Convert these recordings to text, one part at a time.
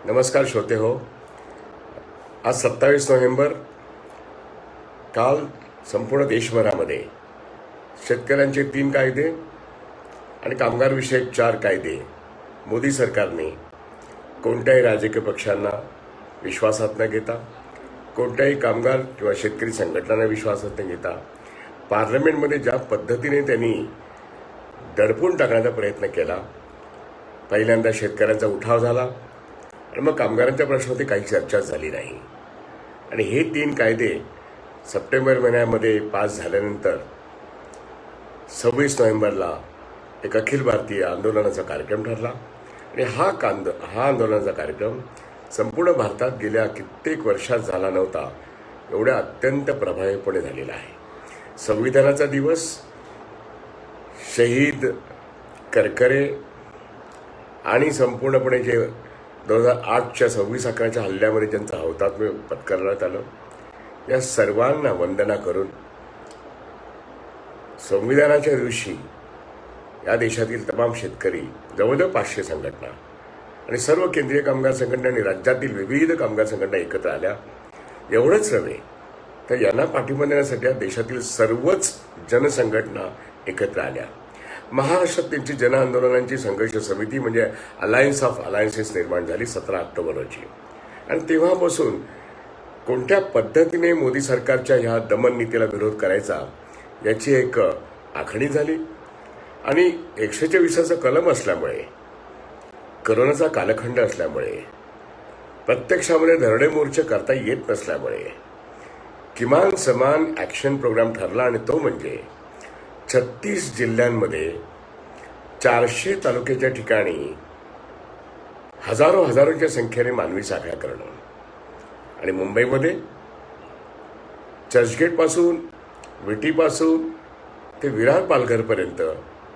नमस्कार श्रोते हो. आज 27 नोव्हेंबर. काल संपूर्ण देशभरामध्ये शेतकऱ्यांचे 3 कायदे आणि कामगारविषयक 4 कायदे मोदी सरकारने कोणत्याही राजकीय पक्षांना विश्वासात न घेता, कोणत्याही कामगार किंवा शेतकरी संघटनांना विश्वासात न घेता पार्लमेंटमध्ये ज्या पद्धतीने त्यांनी दडपून टाकण्याचा प्रयत्न केला. पहिल्यांदा शेतकऱ्यांचा उठाव झाला आणि मग कामगारांच्या प्रश्नावरती काही चर्चा झाली नाही. आणि हे 3 कायदे सप्टेंबर महिन्यामध्ये पास झाल्यानंतर 26 नोव्हेंबरला एक अखिल भारतीय आंदोलनाचा कार्यक्रम ठरला. आणि हा आंदोलनाचा कार्यक्रम संपूर्ण भारतात गेल्या कित्येक वर्षात झाला नव्हता, एवढ्या अत्यंत प्रभावीपणे झालेला आहे. संविधानाचा दिवस, शहीद करकरे आणि संपूर्णपणे जे 2008च्या 26/11च्या हल्ल्यामध्ये ज्यांचं हौतात्म्य पत्करण्यात आलं, या सर्वांना वंदना करून संविधानाच्या दिवशी या देशातील तमाम शेतकरी, जवळजवळ 500 संघटना आणि सर्व केंद्रीय कामगार संघटना आणि राज्यातील विविध कामगार संघटना एकत्र आल्या. एवढंच नव्हे तर यांना पाठिंबा देण्यासाठी देशातील सर्वच जनसंघटना एकत्र आल्या. महाराष्ट्रात त्यांची जन आंदोलनांची संघर्ष समिती म्हणजे अलायन्स ऑफ अलायन्सेस निर्माण झाली 17 ऑक्टोबर रोजी. आणि तेव्हापासून कोणत्या पद्धतीने मोदी सरकारच्या ह्या दमन नीतीला विरोध करायचा याची एक आखणी झाली. आणि 124चा कलम असल्यामुळे, करोनाचा कालखंड असल्यामुळे, प्रत्यक्षामध्ये धरणे मोर्चे करता येत नसल्यामुळे किमान समान ॲक्शन प्रोग्राम ठरला. आणि तो म्हणजे 36 जिल्ह्यांमध्ये 400 तालुक्याच्या ठिकाणी हजारोच्या संख्येने मानवी साखळ्या करणं. आणि मुंबईमध्ये चर्चगेटपासून, विटीपासून ते विरार पालघरपर्यंत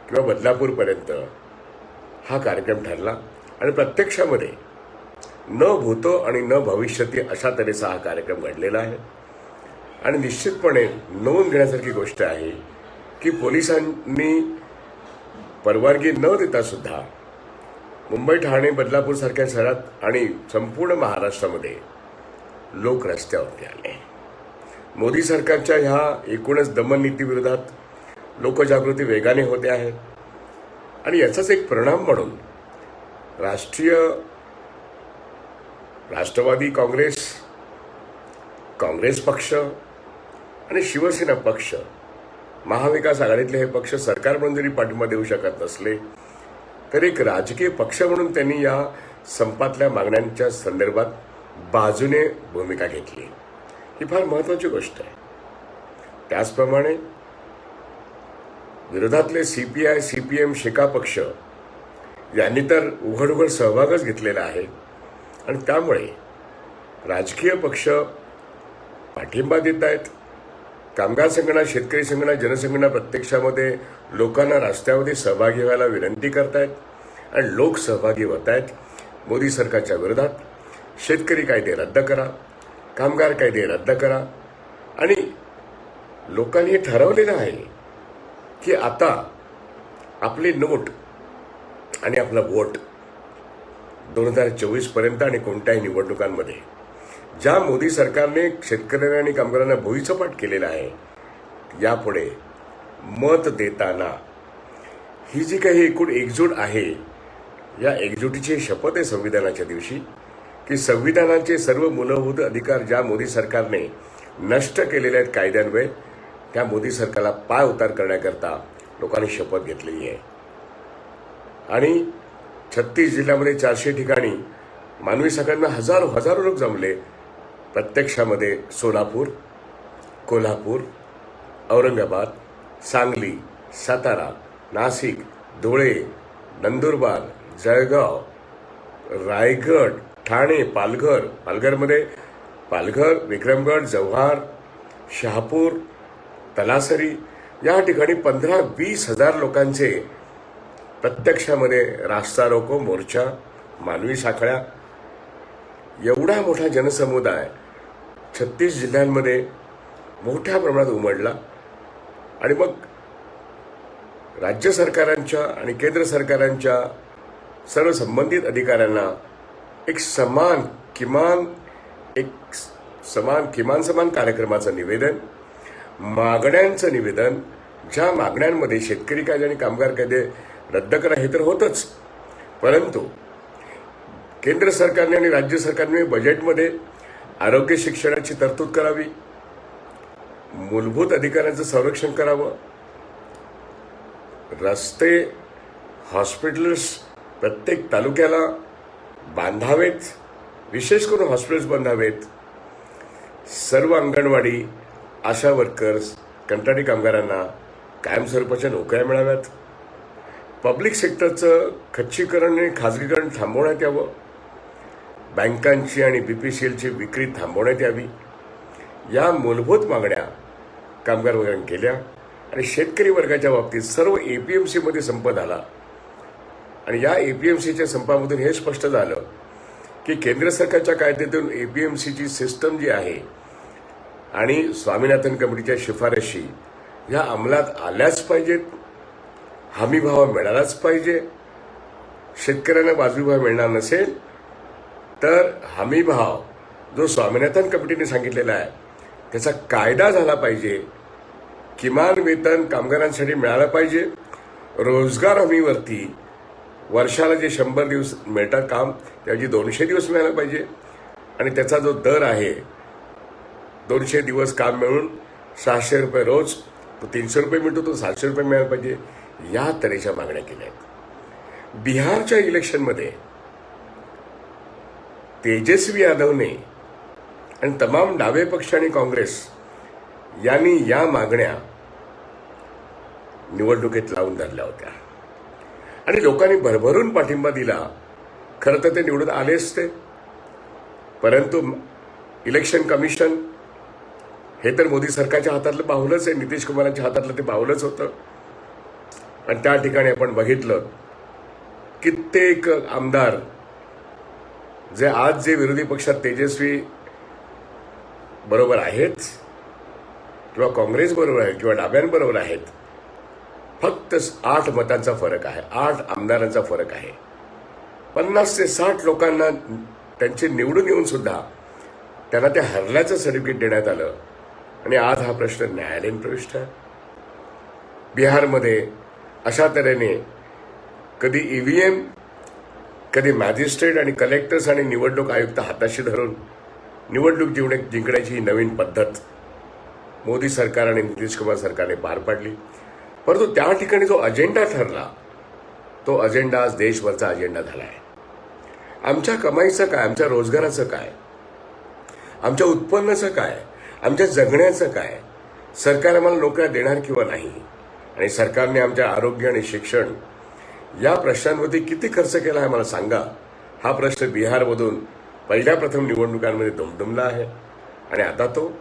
किंवा बदलापूरपर्यंत हा कार्यक्रम ठरला. आणि प्रत्यक्षामध्ये न भूतो आणि न भविष्यती अशा तऱ्हेचा हा कार्यक्रम घडलेला आहे. आणि निश्चितपणे नोंद घेण्यासारखी गोष्ट आहे की पोलिसांनी परवानगी न देता सुद्धा मुंबई, ठाणे, बदलापूर सारख्या शहरात आणि संपूर्ण महाराष्ट्रामध्ये लोक रस्त्यावरती आले. मोदी सरकारच्या ह्या एकूणच दमन नीतीविरोधात लोकजागृती वेगाने होते आहे. आणि याचाच एक परिणाम म्हणून राष्ट्रवादी काँग्रेस, काँग्रेस पक्ष आणि शिवसेना पक्ष, महाविकास आघाडीतले हे पक्ष सरकार म्हणून जरी पाठिंबा देऊ शकत नसले तर एक राजकीय पक्ष म्हणून त्यांनी या संपातल्या मागण्यांच्या संदर्भात बाजूने भूमिका घेतली. ही फार महत्त्वाची गोष्ट आहे. त्याचप्रमाणे विरोधातले CPI, CPM, शेका पक्ष यांनी तर उघड सहभागच घेतलेला आहे. आणि त्यामुळे राजकीय पक्ष पाठिंबा देत आहेत. कामगार संघटना, शेतकरी संघटना, जनसंघटना प्रत्यक्षामध्ये लोकांना रस्त्यामध्ये सहभागी व्हायला विनंती करतायत आणि लोक सहभागी होत आहेत. मोदी सरकारच्या विरोधात शेतकरी कायदे रद्द करा, कामगार कायदे रद्द करा. आणि लोकांनी हे ठरवलेलं आहे की आता आपली नोट आणि आपला वोट 2024 पर्यंत आणि कोणत्याही निवडणुकांमध्ये ज्या मोदी सरकारने शेतकऱ्यांना आणि कामगारांना भुईसपाट केलेला आहे, यापुढे मत देताना ही जी काही एकूण एकजूट आहे, या एकजुटीची शपथ आहे संविधानाच्या दिवशी की संविधानाचे सर्व मूलभूत अधिकार ज्या मोदी सरकारने नष्ट केलेले आहेत कायद्यान्वये, त्या मोदी सरकारला पाय उतार करण्याकरता लोकांनी शपथ घेतलेली आहे. आणि 36 जिल्ह्यामध्ये 400 ठिकाणी मानवी साखळ्यांना हजारो लोक जमले. प्रत्यक्षामध्ये सोलापूर, कोल्हापूर, औरंगाबाद, सांगली, सातारा, नाशिक, धुळे, नंदुरबार, जळगाव, रायगड, ठाणे, पालघरमध्ये पालघर, विक्रमगड, जव्हार, शहापूर, तलासरी या ठिकाणी 15-20 हजार लोकांचे प्रत्यक्षामध्ये रास्ता रोको, मोर्चा, मानवी साखळ्या, एवढा मोठा जनसमुदाय 36 जिल्ह्यांमध्ये मोठ्या प्रमाणात उमडला. आणि मग राज्य सरकारांच्या आणि केंद्र सरकारांच्या सर्व संबंधित अधिकाऱ्यांना एक किमान कार्यक्रमाचं निवेदन, मागण्यांचं निवेदन, ज्या मागण्यांमध्ये शेतकरी कायदे आणि कामगार कायदे रद्द करा हे तर होतच, परंतु केंद्र सरकारने आणि राज्य सरकारने बजेटमध्ये आरोग्य शिक्षणाची तरतूद करावी, मूलभूत अधिकारांचं संरक्षण करावं, रस्ते, हॉस्पिटल्स प्रत्येक तालुक्याला बांधावेत, विशेष करून हॉस्पिटल्स बांधावेत, सर्व अंगणवाडी, आशा वर्कर्स, कंत्राटी कामगारांना कायमस्वरूपाच्या नोकऱ्या मिळाव्यात, पब्लिक सेक्टरचं खच्चीकरण आणि खाजगीकरण थांबवण्यात यावं, बँकांची आणि BPCLची विक्री थांबवण्यात यावी. या मूलभूत मागण्या कामगार वर्गाने केल्या आणि शेतकरी वर्गाच्या बाबतीत सर्व APMCमध्ये संप झाला. आणि या APMCच्या संपामधून हे स्पष्ट झालं की केंद्र सरकारच्या कायद्यातून APMCची सिस्टम जी आहे आणि स्वामीनाथन कमिटीच्या शिफारशी ह्या अंमलात आल्याच पाहिजेत, हमीभाव मिळालाच पाहिजे. शेतकऱ्यांना वाजवी भाव मिळणार नसेल तर हमीभाव जो स्वामीनाथन कमिटीने सांगितलेला आहे त्याचा कायदा झाला पाहिजे, किमान वेतन कामगारांसाठी मिळालं पाहिजे, रोजगार हमीवरती वर्षाला जे 100 दिवस मिळतात काम त्याऐवजी 200 दिवस मिळालं पाहिजे आणि त्याचा जो दर आहे 200 दिवस काम मिळून 600 रुपये रोज, तो 300 रुपये मिळतो, तो 700 रुपये मिळायला पाहिजे. या तऱ्हेच्या मागण्या केल्या आहेत. बिहारच्या इलेक्शनमध्ये तेजस्वी यादवने आणि तमाम डावे पक्ष आणि काँग्रेस यांनी या मागण्या निवडणुकीत लावून धरल्या होत्या आणि लोकांनी भरभरून पाठिंबा दिला. खरं तर ते निवडून आले असते, परंतु इलेक्शन कमिशन हे तर मोदी सरकारच्या हातातलं बाहुलंच आहे, नितीश कुमारांच्या हातातलं ते बाहुलंच होतं. आणि त्या ठिकाणी आपण बघितलं कित्येक आमदार जे विरोधी पक्षात तेजस्वी बरोबर आहेत किंवा काँग्रेस बरोबर आहेत किंवा डाव्यांबरोबर आहेत, फक्त 8 मतांचा फरक आहे, 8 आमदारांचा फरक आहे. 50 ते 60 लोकांना त्यांचे निवडून येऊन सुद्धा त्यांना ते हरल्याचं सर्टिफिकेट देण्यात आलं आणि आज हा प्रश्न न्यायालयीन प्रविष्ट आहे. बिहारमध्ये अशा तऱ्हेने कधी EVM, कधी मॅजिस्ट्रेट आणि कलेक्टर्स आणि निवडणूक आयुक्त हाताशी धरून निवडणूक जिंकण्याची ही नवीन पद्धत मोदी सरकार आणि नितीश कुमार सरकारने पार पाडली. परंतु त्या ठिकाणी जो अजेंडा ठरला तो अजेंडा आज देशभरचा अजेंडा झाला आहे. आमच्या कमाईचं काय, आमच्या रोजगाराचं काय, आमच्या उत्पन्नाचं काय, आमच्या जगण्याचं काय, सरकार आम्हाला नोकऱ्या देणार किंवा नाही, आणि सरकारने आमच्या आरोग्य आणि शिक्षण या प्रश्नांवरती किती खर्च केला आहे मला सांगा. हा प्रश्न बिहारमधून पहिल्या प्रथम निवडणुकांमध्ये दुमदुमला आहे आणि आता तो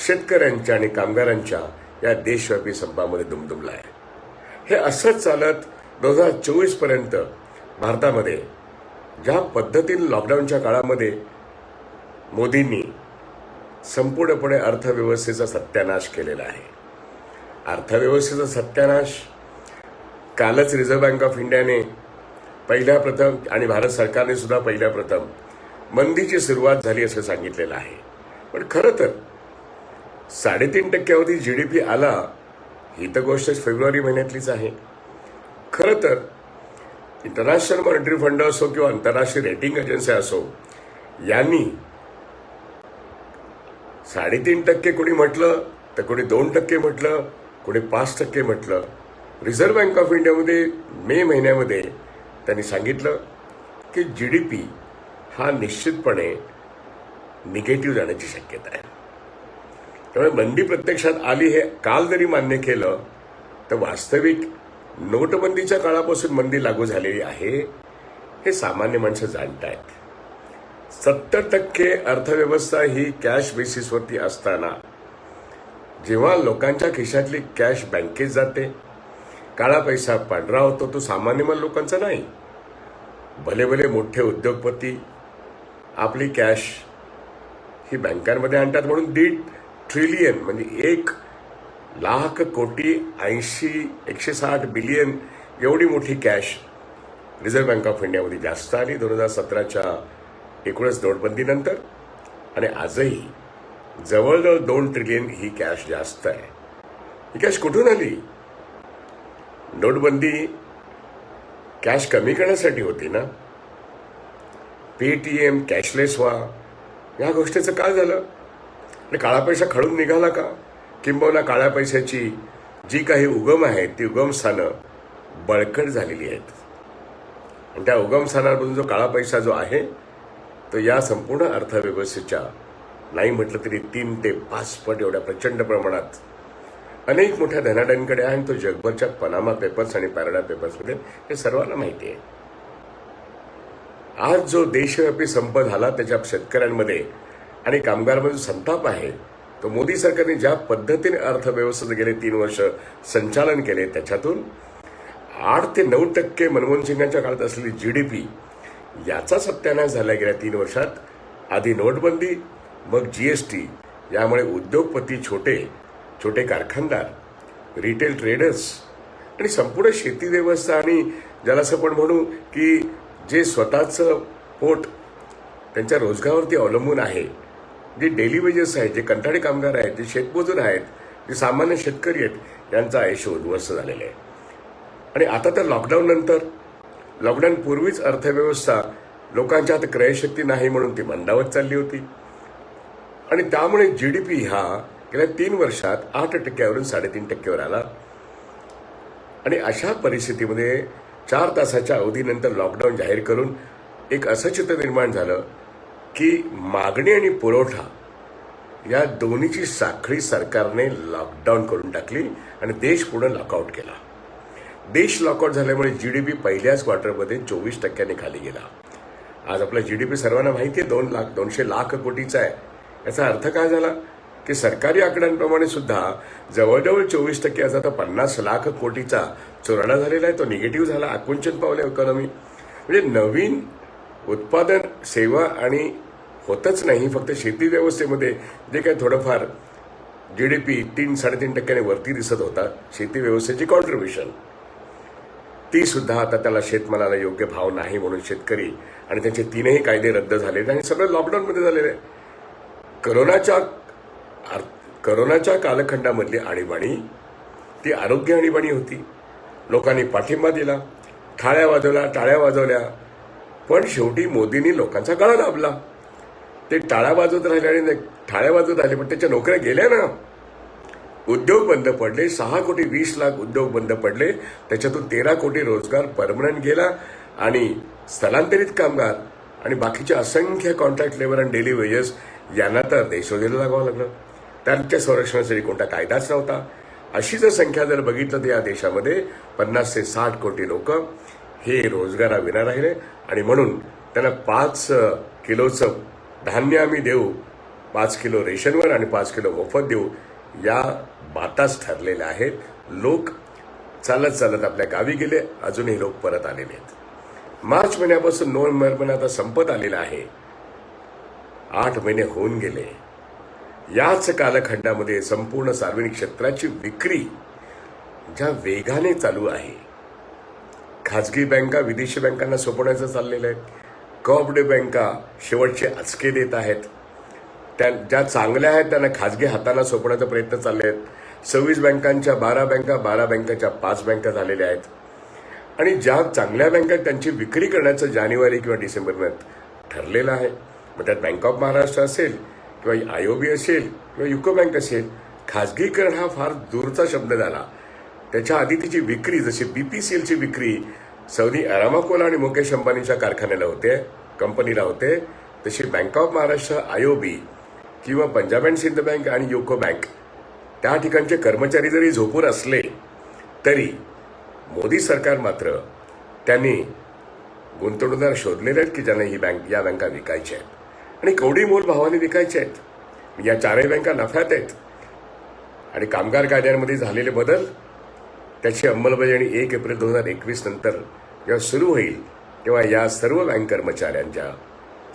शेतकऱ्यांच्या आणि कामगारांच्या या देशव्यापी संपामध्ये दुमदुमला आहे. हे असंच चालत 2024 पर्यंत भारतामध्ये ज्या पद्धतीने लॉकडाऊनच्या काळामध्ये मोदींनी संपूर्णपणे अर्थव्यवस्थेचा सत्यानाश केलेला आहे. अर्थव्यवस्थेचा सत्यानाश कालच रिझर्व्ह बँक ऑफ इंडियाने पहिल्या प्रथम आणि भारत सरकारने सुद्धा पहिल्या प्रथम मंदीची सुरुवात झाली असं सांगितलेलं आहे. पण खरं तर 3.5% GDP आला ही तर गोष्ट फेब्रुवारी महिन्यातलीच आहे. खरं तर इंटरनॅशनल मॉनिटरी फंड असो किंवा आंतरराष्ट्रीय रेटिंग एजन्सी असो यांनी 3.5% कोणी म्हटलं तर कोणी 2% म्हटलं, कोणी 5% म्हटलं. रिझर्व्ह बँक ऑफ इंडियामध्ये मे महिन्यामध्ये त्यांनी सांगितलं की GDP हा निश्चितपणे निगेटिव्ह जाण्याची शक्यता आहे. त्यामुळे मंदी प्रत्यक्षात आली हे काल जरी मान्य केलं तर वास्तविक नोटबंदीच्या काळापासून मंदी लागू झालेली आहे हे सामान्य माणसं जाणत आहेत. 70% अर्थव्यवस्था ही कॅश बेसिसवरती असताना जेव्हा लोकांच्या खिशातली कॅश बँकेत जाते, काळा पैसा पांढरा होतो, तो सामान्य लोकांचा नाही. भले भले मोठे उद्योगपती आपली कॅश ही बँकांमध्ये आणतात, म्हणून 1.5 ट्रिलियन म्हणजे 1,00,000 कोटी 160 बिलियन एवढी मोठी कॅश रिझर्व्ह बँक ऑफ इंडियामध्ये जास्त आली. 2017च्या एकूणच नोटबंदीनंतर. आणि आजही जवळजवळ 2 ट्रिलियन ही कॅश जास्त आहे. ही कॅश कुठून आली? नोटबंदी कॅश कमी करण्यासाठी होती ना. पेटीएम, कॅशलेस व्हा, या गोष्टीचं काय झालं? आणि काळा पैसा खळून निघाला का? किंबहुना काळ्या पैशाची जी काही उगम आहेत ती उगमस्थानं बळकट झालेली आहेत. आणि त्या उगमस्थानामधून जो काळा पैसा जो आहे तो या संपूर्ण अर्थव्यवस्थेच्या नाही म्हटलं तरी 3 ते 5 पट एवढ्या प्रचंड प्रमाणात अनेक मोठ्या धनाढ्यांकडे आहे. आणि तो जगभरच्या पनामा पेपर्स आणि पॅराडा पेपर्समध्ये हे सर्वांना माहिती आहे. आज जो देशव्यापी संप झाला त्याच्या शेतकऱ्यांमध्ये आणि कामगारांमध्ये जो संताप आहे तो मोदी सरकारने ज्या पद्धतीने अर्थव्यवस्थेचं गेले 3 वर्ष संचालन केले त्याच्यातून 8 ते 9% मनमोहन सिंगांच्या काळात असलेली GDP याचा सत्यानाश झाला गेल्या 3 वर्षात. आधी नोटबंदी, मग GST, यामुळे उद्योगपती, छोटे कारखानदार, रिटेल ट्रेडर्स आणि संपूर्ण शेती व्यवस्था आणि ज्याला असं पण म्हणू की जे स्वतःचं पोट त्यांच्या रोजगारावरती अवलंबून आहे, जे डेली वेजेस आहेत, जे कंत्राटी कामगार आहेत, जे शेतमजूर आहेत, जे सामान्य शेतकरी आहेत, यांचं आयुष्य उद्ध्वस्त झालेलं आहे. आणि आता तर लॉकडाऊन पूर्वीच अर्थव्यवस्था लोकांच्या हातात क्रयशक्ती नाही म्हणून ती मंदावत चालली होती. आणि त्यामुळे GDP हा गेल्या 3 वर्षात 8%वरून 3.5%वर आला. आणि अशा परिस्थितीमध्ये 4 तासाच्या अवधीनंतर लॉकडाऊन जाहीर करून एक असं चित्र निर्माण झालं की मागणी आणि पुरवठा या दोन्हीची साखळी सरकारने लॉकडाऊन करून टाकली आणि देश पूर्ण लॉकआउट केला. देश लॉकआउट झाल्यामुळे GDP पहिल्याच क्वार्टरमध्ये 24% खाली गेला. आज आपला GDP सर्वांना माहिती आहे 200 लाख कोटीचा आहे. याचा अर्थ काय झाला की सरकारी आकड्यांप्रमाणे सुद्धा जवळजवळ 24% याचा तर 50 लाख कोटीचा चुराडा झालेला आहे. तो निगेटिव्ह झाला, आकुंचन पावले इकॉनॉमी. म्हणजे नवीन उत्पादन, सेवा आणि होतच नाही, फक्त शेती व्यवस्थेमध्ये जे काही थोडंफार GDP 3-3.5% वरती दिसत होता शेती व्यवस्थेची कॉन्ट्रीब्युशन, ती सुद्धा आता त्याला शेतमालाला योग्य भाव नाही म्हणून शेतकरी आणि त्यांचे 3ही कायदे रद्द झालेले आणि सगळं लॉकडाऊनमध्ये झालेलं आहे. करोनाच्या कालखंडामधली आणीबाणी ती आरोग्य आणीबाणी होती. लोकांनी पाठिंबा दिला, टाळ्या वाजवल्या, पण शेवटी मोदींनी लोकांचा गळा दाबला. ते टाळ्या वाजवत राहिले पण त्याच्या नोकऱ्या गेल्या ना. उद्योग बंद पडले, 6 कोटी 20 लाख उद्योग बंद पडले, त्याच्यातून 13 कोटी रोजगार परमनंट गेला. आणि स्थलांतरित कामगार आणि बाकीचे असंख्य कॉन्ट्रॅक्ट लेबर आणि डेली वेजेस यांना तर देशोधीला लागावं लागलं. त्यांच्या संरक्षणासाठी कोणता कायदाच नव्हता. अशी जर संख्या जर बघितलं तर या देशामध्ये 50 ते 60 कोटी लोक हे रोजगाराविना राहिले. आणि म्हणून त्यांना 5 किलोचं धान्य आम्ही देऊ, 5 किलो रेशनवर आणि 5 किलो मोफत देऊ, या बाताच ठरलेल्या आहेत. लोक चालत आपल्या गावी गेले, अजूनही लोक परत आलेले आहेत. मार्च महिन्यापासून नोव्हेंबर महिना आता संपत आलेला आहे. 8 महिने होऊन गेले. याच कालखंडामध्ये संपूर्ण सार्वजनिक क्षेत्राची विक्री ज्या वेगाने चालू आहे, खाजगी बँका विदेशी बँकांना सोपवण्याचं चाललेलं आहे. कोऑपरेटिव्ह बँका शेवटचे आचके देत आहेत. ज्या चांगल्या आहेत त्यांना खाजगी हातांना सोपवण्याचा प्रयत्न चालले आहेत. 26 बँकांच्या 12 बँकाच्या 5 बँका झालेल्या आहेत. आणि ज्या चांगल्या बँका त्यांची विक्री करण्याचं जानेवारी किंवा डिसेंबरमध्ये ठरलेलं आहे. मग त्यात बँक ऑफ महाराष्ट्र असेल किंवा IOB असेल किंवा युको बँक असेल. खाजगीकरण हा फार दूरचा शब्द झाला. त्याच्या आधी तिची विक्री, जशी BPCLची विक्री सौदी अरामाकोला आणि मुकेश अंबानीच्या कंपनीला होते, तशी बँक ऑफ महाराष्ट्र, IOB किंवा पंजाब अँड सिंध बँक आणि युको बँक, त्या ठिकाणचे कर्मचारी जरी झोपून असले तरी मोदी सरकार मात्र त्यांनी गुंतवणूकदार शोधलेले आहेत की ज्यांना या बँका विकायच्या आहेत आणि कवडी मोल भावाने विकायच्या आहेत. या 4ही बँका नफ्यात आहेत. आणि कामगार कायद्यांमध्ये झालेले बदल, त्याची अंमलबजावणी 1 एप्रिल 2021 नंतर जेव्हा सुरू होईल तेव्हा या सर्व बँक कर्मचाऱ्यांच्या,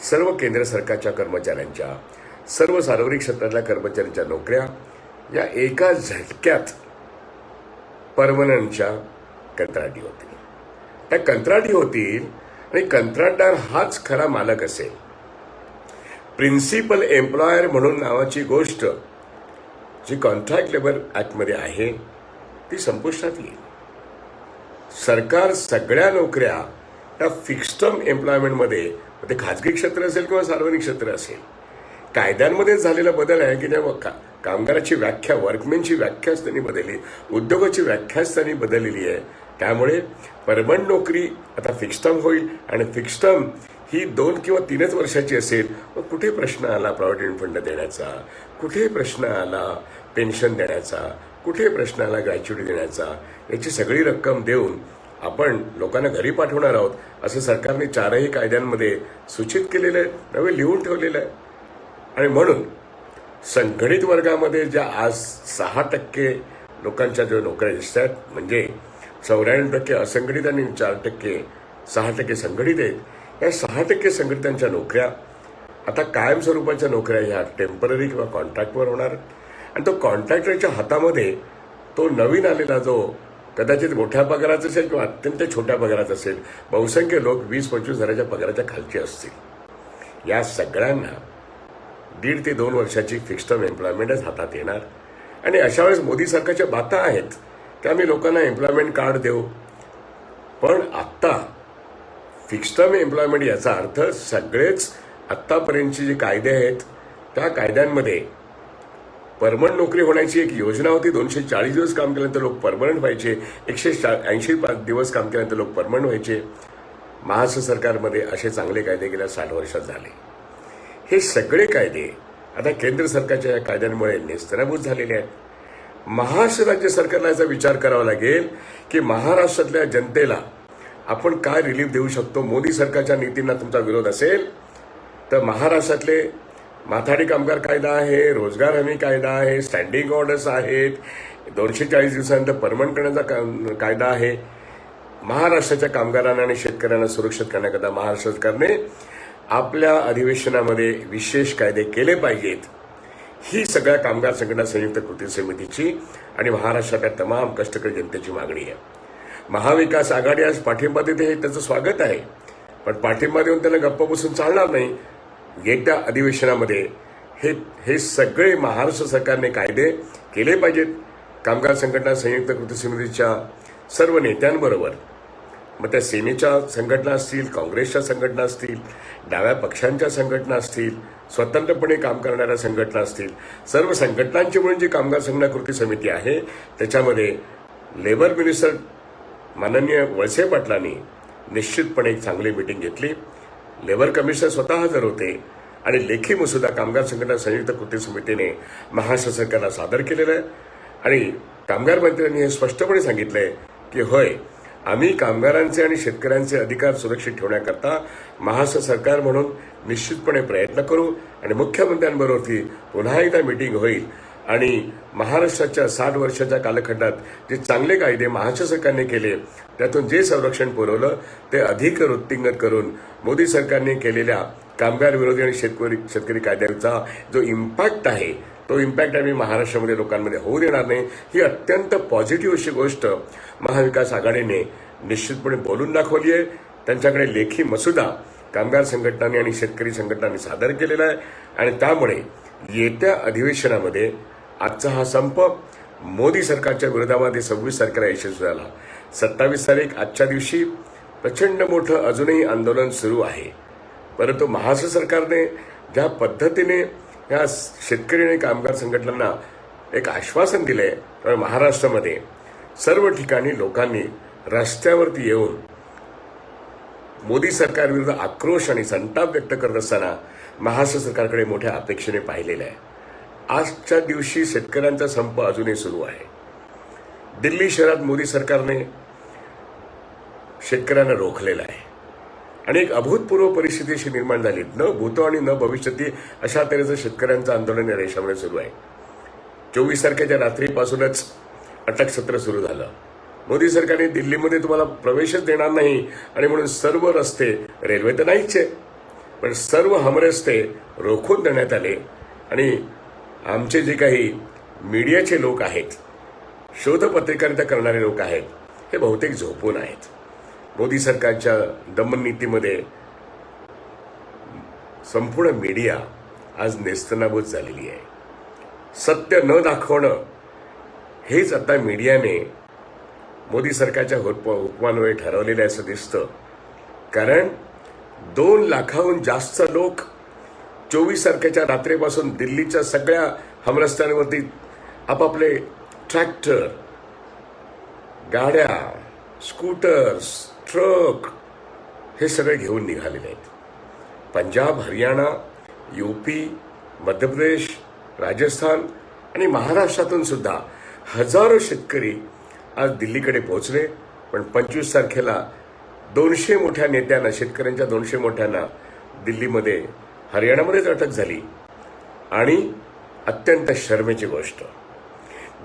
सर्व केंद्र सरकारच्या कर्मचाऱ्यांच्या, सर्व सार्वजनिक क्षेत्रातल्या कर्मचाऱ्यांच्या नोकऱ्या या एका झटक्यात परमनंटच्या कंत्राटी होतील. त्या कंत्राटी होतील आणि कंत्राटदार हाच खरा मालक असेल. प्रिन्सिपल एम्प्लॉयर म्हणून नावाची गोष्ट जी कॉन्ट्रॅक्ट लेबर ऍक्टमध्ये आहे ती संपुष्टात येईल. सरकार सगळ्या नोकऱ्या त्या फिक्स्ड टर्म एम्प्लॉयमेंटमध्ये, ते खाजगी क्षेत्र असेल किंवा सार्वजनिक क्षेत्र असेल, कायद्यांमध्ये झालेला बदल आहे की त्या कामगाराची व्याख्या, वर्कमेनची व्याख्याच त्यांनी बदलली, उद्योगाची व्याख्याच त्यांनी बदललेली आहे. त्यामुळे परमनंट नोकरी आता फिक्स्ड टर्म होईल आणि फिक्स्ड टर्म ही 2 किंवा 3च वर्षाची असेल. मग कुठे प्रश्न आला प्रॉव्हिडंट फंड देण्याचा, कुठे प्रश्न आला पेन्शन देण्याचा, कुठे प्रश्न आला ग्रॅच्युटी देण्याचा? याची सगळी रक्कम देऊन आपण लोकांना घरी पाठवणार आहोत असं सरकारने 4ही कायद्यांमध्ये सूचित केलेलं आहे, नवे लिहून ठेवलेलं आहे. आणि म्हणून संघटित वर्गामध्ये ज्या आज 6% लोकांच्या ज्या नोकऱ्या दिसतात, म्हणजे 94% असंघटित आणि 6% संघटित आहेत, या 6% संघटितांच्या नोकऱ्या आता कायमस्वरूपाच्या नोकऱ्या ह्या टेम्पररी किंवा कॉन्ट्रॅक्टवर होणार. आणि तो कॉन्ट्रॅक्टरच्या हातामध्ये तो नवीन आलेला जो कदाचित मोठ्या पगाराचा असेल किंवा अत्यंत छोट्या पगाराचा असेल, बहुसंख्य लोक 20-25 हजाराच्या पगाराच्या खालचे असतील, या सगळ्यांना 1.5 ते 2 वर्षाची फिक्स्ड टर्म एम्प्लॉयमेंटच हातात येणार. आणि अशा वेळेस मोदी सरकारच्या बाता आहेत की आम्ही लोकांना एम्प्लॉयमेंट कार्ड देऊ. पण आत्ता फिक्स्ड टर्म एम्प्लॉयमेंट याचा अर्थ सगळेच आत्तापर्यंतचे जे कायदे आहेत त्या कायद्यांमध्ये परमनंट नोकरी होण्याची एक योजना होती. 240 दिवस काम केल्यानंतर लोक परमनंट व्हायचे, 180 दिवस काम केल्यानंतर लोक परमनंट व्हायचे. महाराष्ट्र सरकारमध्ये असे चांगले कायदे गेल्या 60 वर्षात झाले. हे सगळे कायदे आता केंद्र सरकारच्या या कायद्यांमुळे नेस्तनाबूत झालेले आहेत. महाराष्ट्र राज्य सरकारला याचा विचार करावा लागेल की महाराष्ट्रातल्या जनतेला आपण काय रिलीफ देऊ शकतो. मोदी सरकारच्या नीतींना तुमचा विरोध असेल तर महाराष्ट्रातले माथाडी कामगार कायदा आहे, रोजगार हमी कायदा आहे, स्टँडिंग ऑर्डर्स आहेत, 240 दिवसानंतर परमनंट करण्याचा कायदा आहे. महाराष्ट्राच्या कामगारांना आणि शेतकऱ्यांना सुरक्षित करण्याकरता महाराष्ट्र सरकारने आपल्या अधिवेशनामध्ये विशेष कायदे केले पाहिजेत. ही सगळ्या कामगार संघटना संयुक्त कृती समितीची आणि महाराष्ट्रातल्या तमाम कष्टकरी जनतेची मागणी आहे. महाविकास आघाडी आज पाठिंबा देते, हे त्याचं स्वागत आहे. पण पाठिंबा देऊन त्यांना गप्प बसून चालणार नाही. येत्या अधिवेशनामध्ये हे सगळे महाराष्ट्र सरकारने कायदे केले पाहिजेत. कामगार संघटना संयुक्त कृती समितीच्या सर्व नेत्यांबरोबर, मग त्या सेनेच्या संघटना असतील, काँग्रेसच्या संघटना असतील, डाव्या पक्षांच्या संघटना असतील, स्वतंत्रपणे काम करणाऱ्या संघटना असतील, सर्व संघटनांची मिळून जी कामगार संघटना कृती समिती आहे त्याच्यामध्ये लेबर मिनिस्टर माननीय वळसे पाटलांनी निश्चितपणे एक चांगली मीटिंग घेतली. लेबर कमिशनर स्वतः हजर होते आणि लेखी मसुदा कामगार संघटना संयुक्त कृती समितीने महाराष्ट्र सरकारला सादर केलेला आहे. आणि कामगार मंत्र्यांनी हे स्पष्टपणे सांगितलंय की होय, आम्ही कामगारांचे आणि शेतकऱ्यांचे अधिकार सुरक्षित ठेवण्याकरता महाराष्ट्र सरकार म्हणून निश्चितपणे प्रयत्न करू. आणि मुख्यमंत्र्यांबरोबर पुन्हा एकदा मीटिंग होईल आणि महाराष्ट्राच्या 60 वर्षाच्या कालखंडात जे चांगले कायदे महाराष्ट्र सरकारने केले त्यातून जे संरक्षण पुरवलं ते अधिक वृत्तिंगत करून मोदी सरकारने केलेल्या कामगार विरोधी आणि शेतकरी कायद्याचा जो इम्पॅक्ट आहे तो इम्पॅक्ट आम्ही महाराष्ट्रामध्ये लोकांमध्ये होऊ देणार नाही. ही अत्यंत पॉझिटिव्ह अशी गोष्ट महाविकास आघाडीने निश्चितपणे बोलून दाखवली आहे. त्यांच्याकडे लेखी मसुदा कामगार संघटनांनी आणि शेतकरी संघटनांनी सादर केलेला आहे. आणि त्यामुळे येत्या अधिवेशनामध्ये आजचा हा संप मोदी सरकारच्या विरोधामध्ये 26 तारखेला यशस्वी झाला. 27 तारीख आजच्या दिवशी प्रचंड मोठं अजूनही आंदोलन सुरू आहे. परंतु महाराष्ट्र सरकारने ज्या पद्धतीने या शेतकरी आणि कामगार संघटनांना एक आश्वासन दिलंय, त्यामुळे महाराष्ट्रामध्ये सर्व ठिकाणी लोकांनी रस्त्यावरती येऊन मोदी सरकारविरुद्ध आक्रोश आणि संताप व्यक्त करत असताना महाराष्ट्र सरकारकडे मोठ्या अपेक्षेने पाहिलेलं आहे. आजच्या दिवशी शेतकऱ्यांचा संप अजूनही सुरू आहे. दिल्ली शहरात मोदी सरकारने शेतकऱ्यांना रोखलेलं आहे आणि एक अभूतपूर्व परिस्थिती अशी निर्माण झाली. न भूतो आणि न भविष्यती अशा तऱ्हेचं शेतकऱ्यांचं आंदोलन या देशामध्ये सुरू आहे. 24 तारखेच्या रात्रीपासूनच अटक सत्र सुरू झालं. मोदी सरकारने दिल्लीमध्ये तुम्हाला प्रवेशच देणार नाही आणि म्हणून सर्व रस्ते, रेल्वे तर नाहीच आहे, पण सर्व हमरस्ते रोखून देण्यात आले. आणि आमचे जे काही मीडियाचे लोक आहेत, शोधपत्रकारिता करणारे लोक आहेत, हे बहुतेक झोपून आहेत. मोदी सरकारच्या दमन नीतीमध्ये संपूर्ण मीडिया आज नेस्तनाबूत झालेली आहे. सत्य न दाखवणं हेच आता मीडियाने मोदी सरकारच्या हुकमान्वये ठरवलेलं आहे असं दिसतं. कारण 2 लाखाहून जास्त लोक 24 तारखेच्या रात्रीपासून दिल्लीच्या सगळ्या हमरस्त्यांवरती आपापले ट्रॅक्टर, गाड्या, स्कूटर्स, ट्रक हे सगळे घेऊन निघालेले आहेत. पंजाब, हरियाणा, यूपी, मध्य प्रदेश, राजस्थान आणि महाराष्ट्रातून सुद्धा हजारो शेतकरी आज दिल्लीकडे पोहोचले. पण 25 तारखेला 200 मोठ्या नेत्यांना, शेतकऱ्यांच्या 200 मोठ्यांना दिल्लीमध्ये, हरियाणामध्येच अटक झाली. आणि अत्यंत शर्मेची गोष्ट,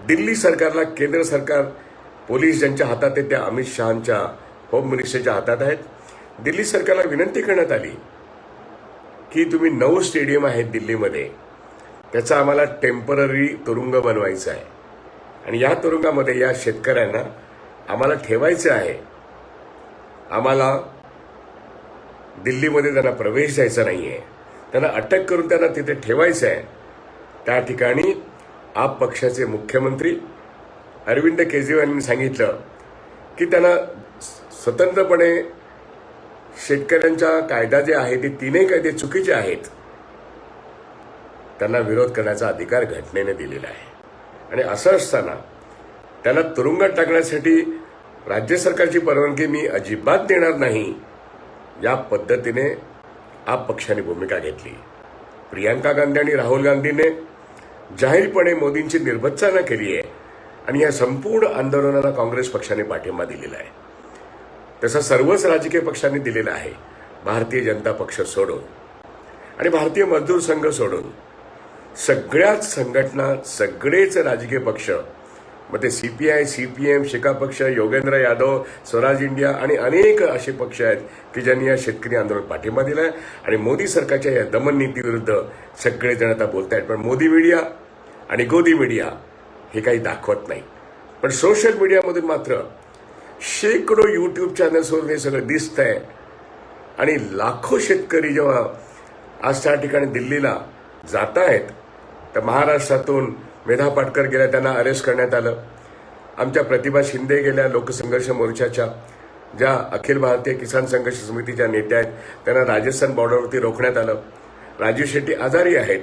दिल्ली सरकारला केंद्र सरकार, पोलीस ज्यांच्या हातात आहेत त्या अमित शहांच्या होम मिनिस्टरच्या हातात आहेत. दिल्ली सरकारला विनंती करण्यात आली की तुम्ही 9 स्टेडियम आहेत दिल्लीमध्ये, त्याचा आम्हाला टेम्पररी तुरुंग बनवायचा आहे आणि या तुरुंगामध्ये या शेतकऱ्यांना आम्हाला ठेवायचं आहे. आम्हाला दिल्लीमध्ये त्यांना प्रवेश द्यायचा नाहीये, त्यांना अटक करून त्यांना तिथे ठेवायचं आहे. त्या ठिकाणी आप पक्षाचे मुख्यमंत्री अरविंद केजरीवाल यांनी सांगितलं की त्यांना स्वतंत्रपणे शेतकऱ्यांचा कायदा जे आहे ते 3 कायदे चुकीचे आहेत, त्यांना विरोध करण्याचा अधिकार घटनेने दिलेला आहे. आणि असं असताना त्यांना तुरुंगात टाकण्यासाठी राज्य सरकारची परवानगी मी अजिबात देणार नाही, या पद्धतीने आप पक्षाने भूमिका घेतली. प्रियंका गांधी आणि राहुल गांधीने जाहीरपणे मोदींची निर्भत्सना केली आहे आणि या संपूर्ण आंदोलनाला काँग्रेस पक्षाने पाठिंबा दिलेला आहे. तसा सर्वच राजकीय पक्षांनी दिलेला आहे, भारतीय जनता पक्ष सोडून आणि भारतीय मजदूर संघ सोडून सगळ्याच संघटना, सगळेच राजकीय पक्ष, मग ते सीपीआय, सीपीएम, शिका पक्ष, योगेंद्र यादव, स्वराज इंडिया आणि अनेक असे पक्ष आहेत की ज्यांनी या शेतकरी आंदोलनात पाठिंबा दिला आहे. आणि मोदी सरकारच्या या दमन नीतीविरुद्ध सगळेजण आता बोलत आहेत. पण मोदी मीडिया आणि गोदी मीडिया हे काही दाखवत नाही. पण सोशल मीडियामधून मात्र शेकडो यूट्यूब चॅनल्सवरून हे सगळं दिसतंय. आणि लाखो शेतकरी जेव्हा आज त्या ठिकाणी दिल्लीला जात आहेत, तर महाराष्ट्रातून मेधा पाटकर गेल्या, त्यांना अरेस्ट करण्यात आलं. आमच्या प्रतिभा शिंदे गेल्या, लोकसंघर्ष मोर्चाच्या ज्या अखिल भारतीय किसान संघर्ष समितीच्या नेत्या आहेत, त्यांना राजस्थान बॉर्डरवरती रोखण्यात आलं. राजू शेट्टी आजारी आहेत,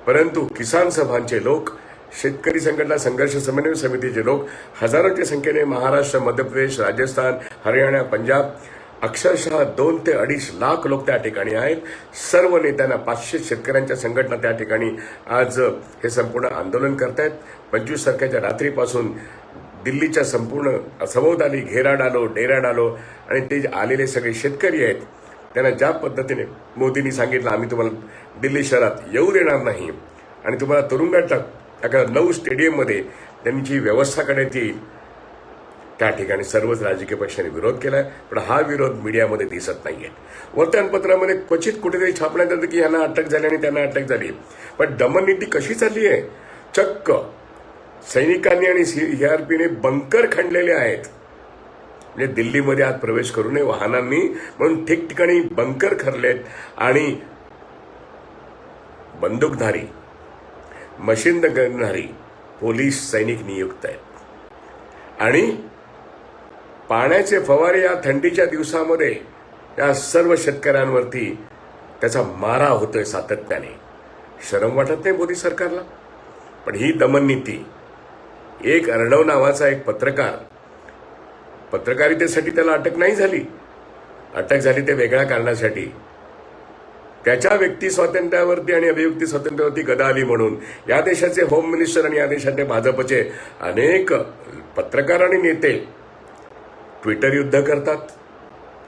परंतु किसान सभांचे लोक, शेतकरी संघटना संघर्ष समन्वय समितीचे लोक हजारोंच्या संख्येने महाराष्ट्र, मध्य प्रदेश, राजस्थान, हरियाणा, पंजाब, अक्षरशः 2 ते 2.5 लाख लोक त्या ठिकाणी आहेत. सर्व नेत्यांना, 500 शेतकऱ्यांच्या संघटना त्या ठिकाणी आज हे संपूर्ण आंदोलन करतायत. 25 तारखेच्या रात्रीपासून दिल्लीच्या संपूर्ण सभोवताली घेरा डालो, डेरा डालो आणि ते आलेले सगळे शेतकरी आहेत, त्यांना ज्या पद्धतीने मोदींनी सांगितलं आम्ही तुम्हाला दिल्ली शहरात येऊ देणार नाही आणि तुम्हाला तुरुंगात टाका, 9 स्टेडियममध्ये त्यांची व्यवस्था करण्यात येईल, त्या ठिकाणी सर्वच राजकीय पक्षांनी विरोध केलाय. पण हा विरोध मीडियामध्ये दिसत नाहीये. वर्तमानपत्रामध्ये क्वचित कुठेतरी छापण्यात येतं की यांना अटक झाली आणि त्यांना अटक झाली. पण दमन नीती कशी चालली आहे, चक्क सैनिकांनी आणि सीआरपीने बंकर खणलेले आहेत. म्हणजे दिल्लीमध्ये आज प्रवेश करू नये वाहनांनी म्हणून ठिकठिकाणी बंकर खणलेत आणि बंदूकधारी, मशीन गनधारी पोलीस सैनिक नियुक्त आहेत. आणि पाण्याचे फवारे या थंडीच्या दिवसामध्ये या सर्व शेतकऱ्यांवरती त्याचा मारा होतोय सातत्याने. शरम वाटत नाही मोदी सरकारला? पण ही दमन नीती, एक अर्णव नावाचा एक पत्रकार, पत्रकारितेसाठी त्याला अटक नाही झाली, अटक झाली ते वेगळ्या कारणासाठी, त्याच्या व्यक्ती स्वातंत्र्यावरती आणि अभिव्यक्ती स्वातंत्र्यावरती गदा आली म्हणून या देशाचे होम मिनिस्टर आणि या देशाचे भाजपचे अनेक पत्रकार आणि नेते ट्विटर युद्ध करतात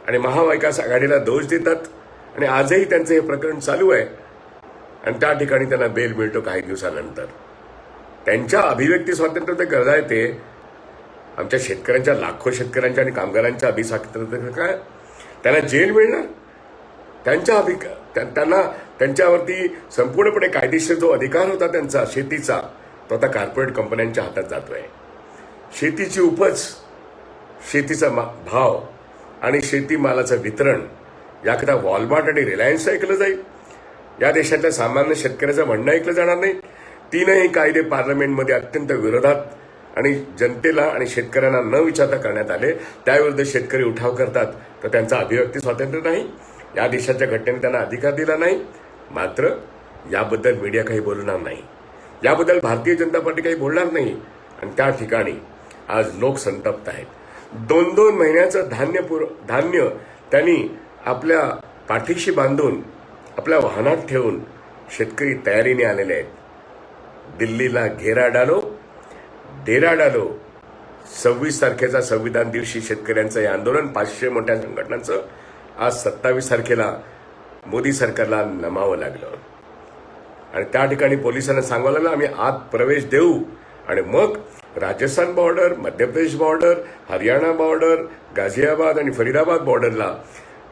आणि महाविकास आघाडीला दोष देतात. आणि आजही त्यांचं हे प्रकरण चालू आहे आणि त्या ठिकाणी त्यांना बेल मिळतो काही दिवसानंतर. त्यांच्या अभिव्यक्ती स्वातंत्र्याचे गरजा आहे ते आमच्या शेतकऱ्यांच्या, लाखो शेतकऱ्यांच्या आणि कामगारांच्या अभिस्वातंत्र्य काय, त्यांना जेल मिळणार? त्यांना त्यांच्यावरती संपूर्णपणे कायदेशीर जो अधिकार होता त्यांचा शेतीचा, तो आता कॉर्पोरेट कंपन्यांच्या हातात जातोय. शेतीची उपज, शेतीचा भाव आणि शेतीमालाचं वितरण याकरता वॉलमार्ट आणि रिलायन्स ऐकलं जाईल. या देशातल्या सामान्य शेतकऱ्याचं म्हणणं ऐकलं जाणार नाही. तीनही कायदे पार्लमेंटमध्ये अत्यंत विरोधात आणि जनतेला आणि शेतकऱ्यांना न विचारता करण्यात आले. त्याविरुद्ध शेतकरी उठाव करतात तर त्यांचा अभिव्यक्ती स्वातंत्र्य नाही. या देशाच्या घटनेने त्यांना अधिकार दिला नाही. मात्र याबद्दल मीडिया काही बोलणार नाही. याबद्दल भारतीय जनता पार्टी काही बोलणार नाही. आणि त्या ठिकाणी आज लोक संतप्त आहेत. 2-2 महिन्याचं धान्य त्यांनी आपल्या पाठीशी बांधून आपल्या वाहनात ठेवून शेतकरी तयारीने आलेले आहेत. दिल्लीला घेरा डालो, डेरा डालो. 26 तारखेचा संविधान दिवशी शेतकऱ्यांचं हे आंदोलन 500 मोठ्या संघटनांचं आज 27 तारखेला मोदी सरकारला नमावं लागलं. आणि त्या ठिकाणी पोलिसांना सांगावं लागलं आम्ही आत प्रवेश देऊ. आणि मग Rajasthan border, Madhya Pradesh border, Haryana border, Ghaziabad आणि फरीदाबाद बॉर्डरला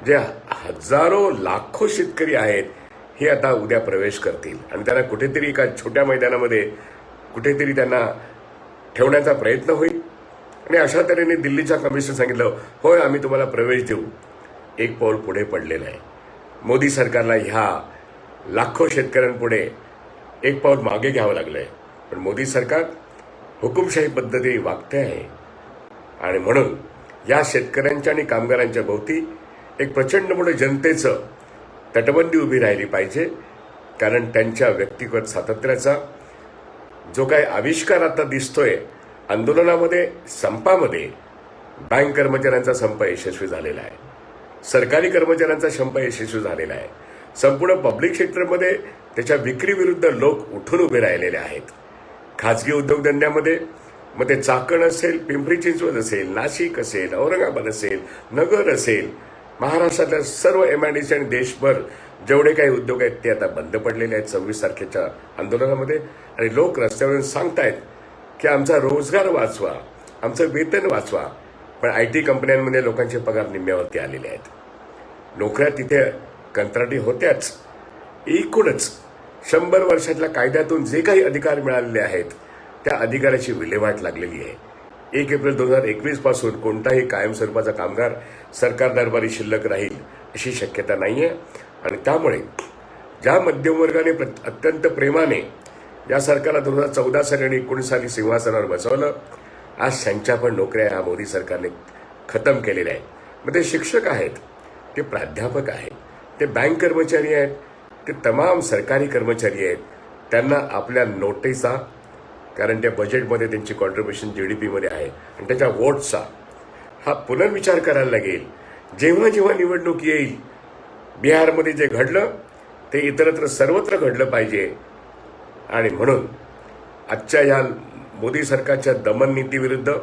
जे हजारो लाखो शेतकरी आहेत हे आता उद्या प्रवेश करतील. आणि त्यांना कुठेतरी एका छोट्या मैदानामध्ये कुठेतरी त्यांना ठेवण्याचा प्रयत्न होईल. आणि अशा तऱ्हेने दिल्लीच्या कमिशनर सांगितलं होय आम्ही तुम्हाला प्रवेश देऊ. एक पाऊल पुढे पडलेलं आहे. मोदी सरकारला ह्या लाखो शेतकऱ्यांपुढे एक पाऊल मागे घ्यावं लागलंय. पण मोदी सरकार हुकुमशाही पद्धतीने वागते आहे. आणि म्हणून या शेतकऱ्यांच्या आणि कामगारांच्या भोवती एक प्रचंड मोठं जनतेचं तटबंदी उभी राहिली पाहिजे. कारण त्यांच्या व्यक्तिगत स्वातंत्र्याचा जो काही आविष्कार आता दिसतोय आंदोलनामध्ये, संपामध्ये, बँक कर्मचाऱ्यांचा संप यशस्वी झालेला आहे, सरकारी कर्मचाऱ्यांचा संप यशस्वी झालेला आहे. संपूर्ण पब्लिक सेक्टरमध्ये त्याच्या विक्रीविरुद्ध लोक उठून उभे राहिलेले आहेत. खाजगी उद्योगधंद्यामध्ये मग ते चाकण असेल, पिंपरी चिंचवड असेल, नाशिक असेल, औरंगाबाद असेल, नगर असेल, महाराष्ट्रातल्या सर्व MIDC आणि देशभर जेवढे काही उद्योग आहेत ते आता बंद पडलेले आहेत 26 तारखेच्या आंदोलनामध्ये. आणि लोक रस्त्यावरून सांगतायत की आमचा रोजगार वाचवा, आमचं वेतन वाचवा. पण IT कंपन्यांमध्ये लोकांचे पगार निम्म्यावरती आलेले आहेत. नोकऱ्या तिथे कंत्राटी होत्याच. एकूणच 100 वर्षातल्या कायद्यातून जे काही अधिकार मिळालेले आहेत त्या अधिकाराची विल्हेवाट लागलेली आहे. 1 एप्रिल 2021 पासून कोणताही कायमस्वरूपाचा कामगार सरकार दरबारी शिल्लक राहील अशी शक्यता नाहीये. आणि त्यामुळे ज्या मध्यमवर्गाने अत्यंत प्रेमाने या सरकारला 2014 साली आणि 19 साली सिंहासनावर बसवलं, आज त्यांच्या पण नोकऱ्या या मोदी सरकारने खतम केलेल्या आहेत. मग ते शिक्षक आहेत, ते प्राध्यापक आहेत, ते बँक कर्मचारी आहेत, ते तमाम सरकारी कर्मचारी आहेत. त्यांना आपल्या नोटीचा, कारण त्या बजेटमध्ये त्यांची कॉन्ट्रीब्युशन GDP मध्ये आहे आणि त्याच्या वोटचा हा पुनर्विचार करायला लागेल. जेव्हा जेव्हा निवडणूक येईल, बिहारमध्ये जे घडलं ते इतरत्र सर्वत्र घडलं पाहिजे. आणि म्हणून आजच्या या मोदी सरकारच्या दमन नीतीविरुद्ध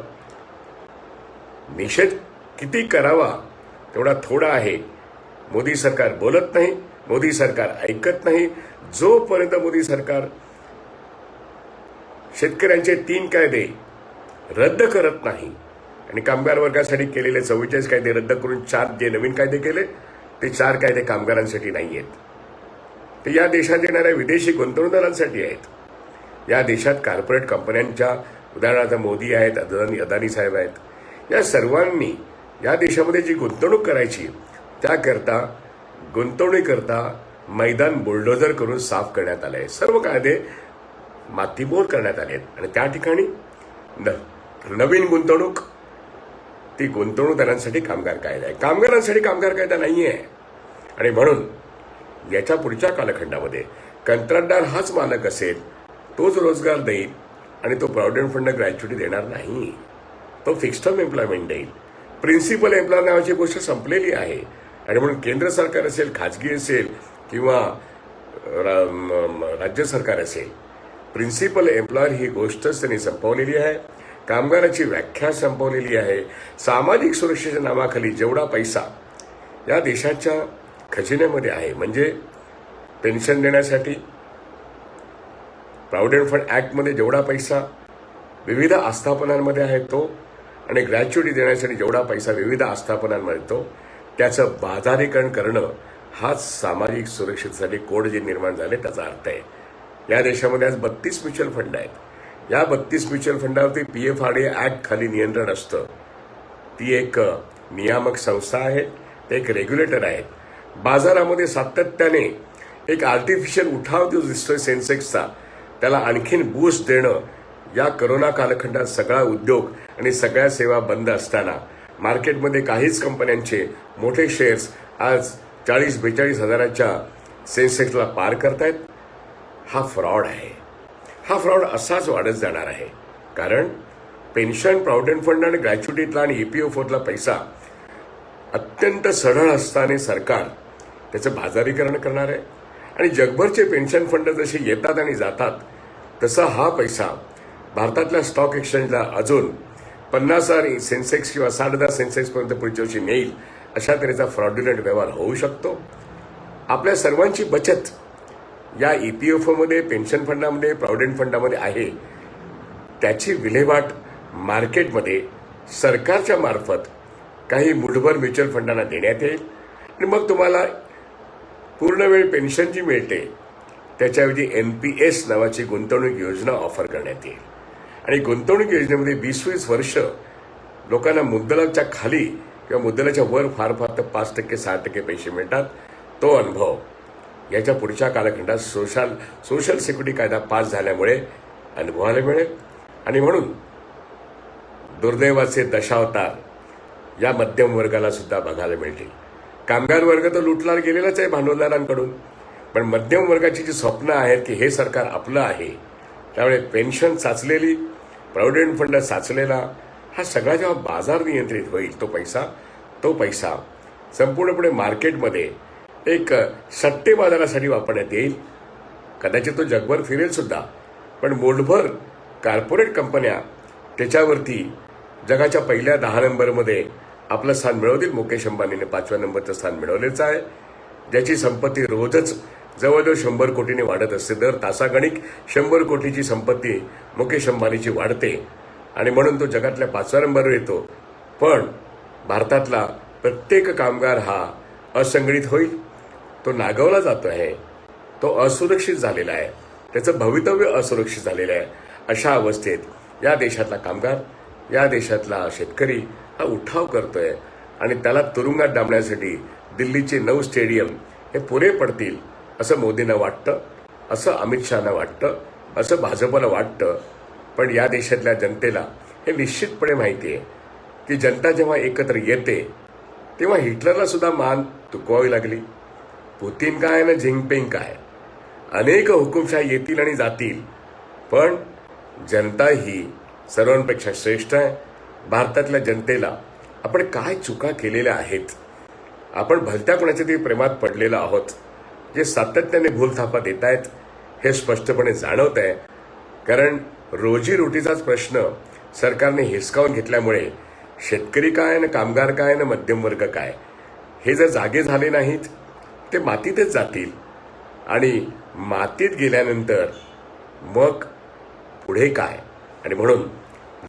निषेध किती करावा तेवढा थोडा आहे. मोदी सरकार बोलत नाही, मोदी सरकार ऐकत नाही. जोपर्यंत मोदी सरकार शेतकऱ्यांचे 3 कायदे रद्द करत नाही आणि कामगार वर्गासाठी केलेले 44 कायदे रद्द करून 4 जे नवीन कायदे केले ते 4 कायदे कामगारांसाठी नाही आहेत. ते या देशात येणाऱ्या विदेशी गुंतवणूकदारांसाठी आहेत. या देशात कॉर्पोरेट कंपन्यांच्या, उदाहरणार्थ मोदी आहेत, अदानी साहेब आहेत, या सर्वांनी या देशामध्ये जी गुंतवणूक करायची त्याकरता गुंतवणुकीकरता मैदान बुलडोझर करून साफ करण्यात आले आहे. सर्व कायदे मातीमोल करण्यात आले आहेत. आणि त्या ठिकाणी नवीन गुंतवणूक, ती गुंतवणूकदारांसाठी कामगार कायदा आहे, कामगारांसाठी कामगार कायदा नाही आहे. आणि म्हणून याच्या पुढच्या कालखंडामध्ये कंत्राटदार हाच मालक असेल, तोच रोजगार देईल आणि तो प्रॉव्हिडंट फंड ग्रॅच्युटी देणार नाही. तो फिक्स्ड टर्म एम्प्लॉयमेंट देईल. प्रिन्सिपल एम्प्लॉय नावाची गोष्ट संपलेली आहे. आणि म्हणून केंद्र सरकार असेल, खाजगी असेल किंवा राज्य सरकार असेल, प्रिन्सिपल एम्प्लॉयर ही गोष्टच त्यांनी संपवलेली आहे. कामगाराची व्याख्या संपवलेली आहे. सामाजिक सुरक्षेच्या नावाखाली जेवढा पैसा या देशाच्या खजिन्यामध्ये आहे, म्हणजे पेन्शन देण्यासाठी प्रॉव्हिडंट फंड ॲक्टमध्ये जेवढा पैसा विविध आस्थापनांमध्ये आहे तो, आणि ग्रॅच्युटी देण्यासाठी जेवढा पैसा विविध आस्थापनांमध्ये तो, त्याचं बाजारीकरण करणं हाच सामाजिक सुरक्षेसाठी कोड जे निर्माण झाले त्याचा अर्थ आहे. या देशामध्ये आज 32 म्युच्युअल फंड आहेत. या 32 म्युच्युअल फंडावरती PFRDA ॲक्ट खाली नियंत्रण असतं. ती एक नियामक संस्था आहे, ते एक रेग्युलेटर आहेत. बाजारामध्ये सातत्याने एक आर्टिफिशियल उठाव जो दिसतोय सेन्सेक्सचा, त्याला आणखीन बूस्ट देणं या करोना कालखंडात सगळा उद्योग आणि सगळ्या सेवा बंद असताना मार्केटमध्ये काहीच कंपन्यांचे मोठे शेअर्स आज 40-42 हजाराच्या सेन्सेक्सला पार करतायत. हा फ्रॉड आहे. हा फ्रॉड असाच वाढत जाणार आहे. कारण पेन्शन, प्रॉव्हिडंट फंड आणि ग्रॅच्युटीतला आणि EPF-4तला पैसा अत्यंत सरळ असताना सरकार त्याचं बाजारीकरण करणार आहे. आणि जगभरचे पेन्शन फंड जसे येतात आणि जातात तसा हा पैसा भारतातल्या स्टॉक एक्सचेंजला अजून 50,000 सेन्सेक्स किंवा 60,000 सेन्सेक्सपर्यंत पुढच्या वर्षी नेईल अशा तऱ्हेचा फ्रॉड्युलंट व्यवहार होऊ शकतो. आपल्या सर्वांची बचत या EPF-मध्ये, पेन्शन फंडामध्ये, प्रॉव्हिडंट फंडामध्ये आहे. त्याची विल्हेवाट मार्केटमध्ये सरकारच्या मार्फत काही मुठभर म्युच्युअल फंडांना देण्यात येईल आणि मग तुम्हाला पूर्णवेळ पेन्शन जी मिळते त्याच्याऐवजी NPS नावाची गुंतवणूक योजना ऑफर करण्यात येईल. आणि गुंतवणूक योजनेमध्ये 20-20 वर्ष लोकांना मुद्दलाच्या खाली किंवा मुद्दलाच्या वर फार तर 5%, 6% पैसे मिळतात. तो अनुभव याच्या पुढच्या कालखंडात सोशल सिक्युरिटी कायदा पास झाल्यामुळे अनुभवायला मिळेल. आणि म्हणून दुर्दैवाचे दशावतार या मध्यम वर्गाला सुद्धा बघायला मिळतील. कामगार वर्ग तर लुटला गेलेलाच आहे भांडवलदारांकडून, पण मध्यम वर्गाची जी स्वप्न आहेत की हे सरकार आपलं आहे, त्यामुळे पेन्शन साचलेली, प्रॉव्हिडंट फंड साचलेला, हा सगळा जेव्हा बाजार नियंत्रित होईल तो पैसा संपूर्णपणे मार्केटमध्ये एक सट्टे बाजारासाठी वापरण्यात येईल. कदाचित तो जगभर फिरेल सुद्धा, पण मोठभर कॉर्पोरेट कंपन्या त्याच्यावरती जगाच्या पहिल्या 10 नंबरमध्ये आपलं स्थान मिळवतील. मुकेश अंबानीने 5व्या नंबरचं स्थान मिळवलेच आहे, ज्याची संपत्ती रोजच जवळजवळ 100 कोटीने वाढत असते. दर तासागणिक 100 कोटीची संपत्ती मुकेश अंबानीची वाढते आणि म्हणून तो जगातल्या 5व्या नंबरवर येतो. पण भारतातला प्रत्येक कामगार हा असंघटित होईल, तो नागवला जातो आहे, तो असुरक्षित झालेला आहे, त्याचं भवितव्य असुरक्षित झालेलं आहे. अशा अवस्थेत या देशातला कामगार, या देशातला शेतकरी हा उठाव करतोय आणि त्याला तुरुंगात डांबण्यासाठी दिल्लीचे 9 स्टेडियम हे पुरे पडतील असं मोदींना वाटतं, असं अमित शहाना वाटतं, असं भाजपला वाटतं. पण या देशातल्या जनतेला हे निश्चितपणे माहिती आहे की जनता जेव्हा एकत्र येते तेव्हा हिटलरला सुद्धा मान तुकवावी लागली. पुतीन काय ना झिंगपिंग काय, अनेक हुकुमशाही येतील आणि जातील, पण जनता ही सर्वांपेक्षा श्रेष्ठ आहे. भारतातल्या जनतेला आपण काय चुका केलेल्या आहेत, आपण भलत्या कोणाच्या तरी प्रेमात पडलेलो आहोत, जे सातत्याने भूलथापा देत आहेत, हे स्पष्टपणे जाणवत आहे. कारण रोजीरोटीचाच प्रश्न सरकारने हिसकावून घेतल्यामुळे शेतकरी काय ना कामगार काय ना मध्यम वर्ग काय, हे जर जागे झाले नाहीत ते मातीतच जातील. आणि मातीत गेल्यानंतर मग पुढे काय. आणि म्हणून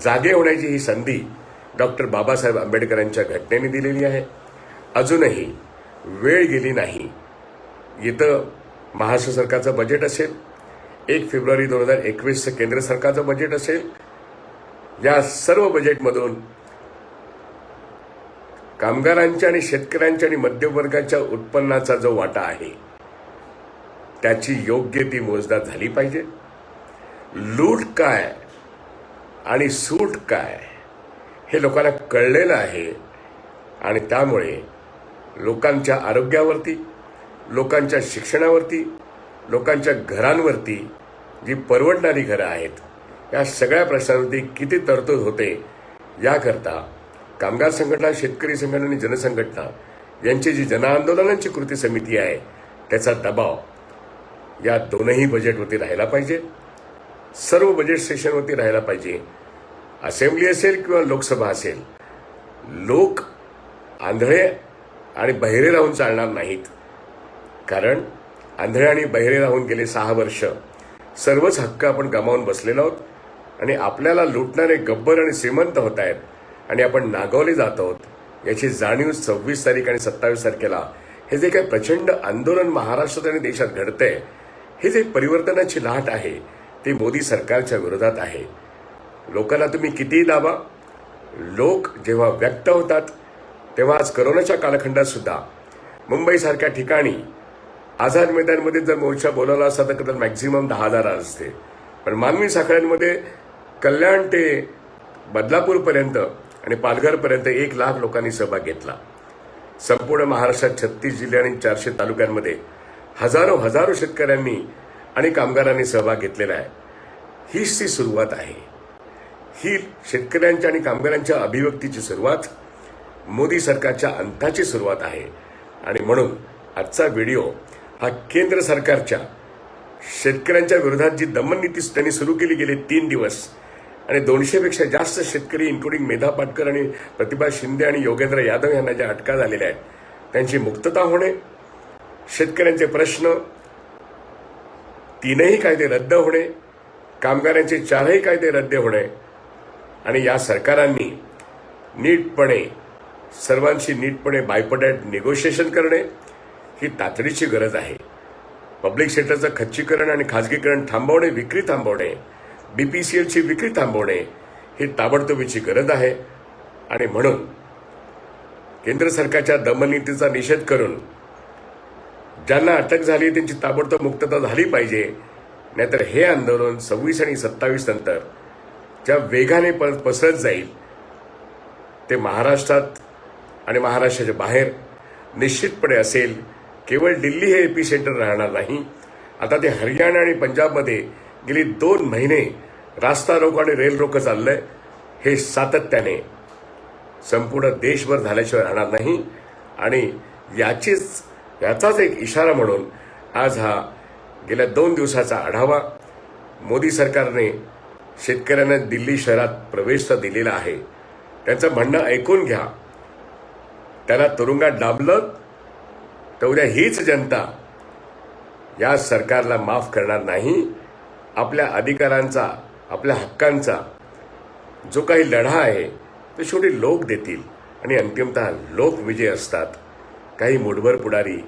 जागे होण्याची ही संधी डॉक्टर बाबासाहेब आंबेडकरांच्या घटनेने दिलेली आहे. अजूनही वेळ गेली नाही. इथं महाराष्ट्र सरकारचं बजेट असेल, 1 फेब्रुवारी 2021चं केंद्र सरकारचं बजेट असेल. या सर्व बजेटमधून कामगारांच्या आणि शेतकऱ्यांच्या आणि मध्यमवर्गाच्या उत्पन्नाचा जो वाटा आहे त्याची योग्य ती मोजदाद झाली पाहिजे. लूट काय आणि सूट काय हे लोकांना कळलेलं आहे आणि त्यामुळे लोकांच्या आरोग्यावरती, लोकांच्या शिक्षणावरती, लोकांच्या घरांवरती जी परवडणारी घरं आहेत या सगळ्या प्रश्नांवरती किती तरतूद होते याकरता कामगार संघटना, शेतकरी संघटना आणि जनसंघटना यांची जी जनआंदोलनांची कृती समिती आहे त्याचा दबाव या दोनही बजेटवरती राहायला पाहिजे. सर्व बजेट सेशनवरती राहायला पाहिजे. असेंब्ली असेल किंवा लोकसभा असेल, लोक आंधळे आणि बहिरे राहून चालणार नाहीत. कारण आंधळे आणि बहिरे राहून गेले 6 वर्ष सर्वच हक्क आपण गमावून बसलेलो आहोत आणि आपल्याला लुटणारे गब्बर आणि श्रीमंत होत आहेत आणि आपण नागवले जात आहोत. याची जाणीव 26 तारीख आणि 27 तारखेला हे जे काही प्रचंड आंदोलन महाराष्ट्रात आणि देशात घडतंय, हे जे परिवर्तनाची लाट आहे ती मोदी सरकारच्या विरोधात आहे. लोकांना तुम्ही कितीही दाबा, लोक जेव्हा व्यक्त होतात तेव्हा आज करोनाच्या कालखंडात सुद्धा मुंबईसारख्या ठिकाणी आझाद मैदानमध्ये जर मोर्चा बोलावला असता तर कदाचित मॅक्झिमम 10,000 असते, पण मानवी साखळ्यांमध्ये कल्याण ते बदलापूरपर्यंत आणि पालघरपर्यंत 1,00,000 लोकांनी सहभाग घेतला. संपूर्ण महाराष्ट्रात 36 जिल्हे आणि 400 तालुक्यांमध्ये हजारो शेतकऱ्यांनी आणि कामगारांनी सहभाग घेतलेला आहे. हीच ती सुरुवात आहे. ही शेतकऱ्यांच्या आणि कामगारांच्या अभिव्यक्तीची सुरुवात, मोदी सरकारच्या अंताची सुरुवात आहे. आणि म्हणून आजचा व्हिडिओ हा केंद्र सरकारच्या शेतकऱ्यांच्या विरोधात जी दमन नीती त्यांनी सुरू केली गेले 3 दिवस आणि 200 पेक्षा जास्त शेतकरी इन्क्लुडिंग मेधा पाटकर आणि प्रतिभा शिंदे आणि योगेंद्र यादव यांना ज्या अटका झालेल्या आहेत त्यांची मुक्तता होणे, शेतकऱ्यांचे प्रश्न 3ही कायदे रद्द होणे, कामगारांचे 4ही कायदे रद्द होणे आणि या सरकारांनी नीटपणे सर्वांशी नीटपणे बायपोटॅट निगोशिएशन करणे ही तातडीची गरज आहे. पब्लिक सेक्टरचं खच्चीकरण आणि खाजगीकरण थांबवणे, विक्री थांबवणे, बीपीसीएलची विक्री थांबवणे ही ताबडतोबीची गरज आहे. आणि म्हणून केंद्र सरकारच्या दमननीतीचा निषेध करून ज्यांना अटक झाली त्यांची ताबडतोब मुक्तता झाली पाहिजे. नाहीतर हे आंदोलन 26 आणि 27 नंतर ज्या वेगाने पसरत जाईल ते महाराष्ट्रात आणि महाराष्ट्राच्या बाहेर निश्चितपणे असेल. केवळ दिल्ली हे एपिसेंटर राहणार नाही. आता ते हरियाणा आणि पंजाबमध्ये गेली 2 महिने रास्ता रोको आणि रेल रोको चाललंय. हे सातत्याने संपूर्ण देशभर झाल्याशिवाय राहणार नाही. आणि याचाच एक इशारा म्हणून आज हा गेल्या 2 दिवसाचा आढावा मोदी सरकारने शेतकऱ्यांना दिल्ली शहरात प्रवेश तर दिलेला आहे. त्यांचं म्हणणं ऐकून घ्या. त्याला तुरुंगात डांबलं तर उद्या हीच जनता या सरकारला माफ करणार नाही. आपल्या अधिकारांचा, आपल्या हक्कांचा जो काही लढा आहे तो शेवटी लोक देतील आणि अंतिमतः लोक विजय असतात. काही मुठभर पुढारी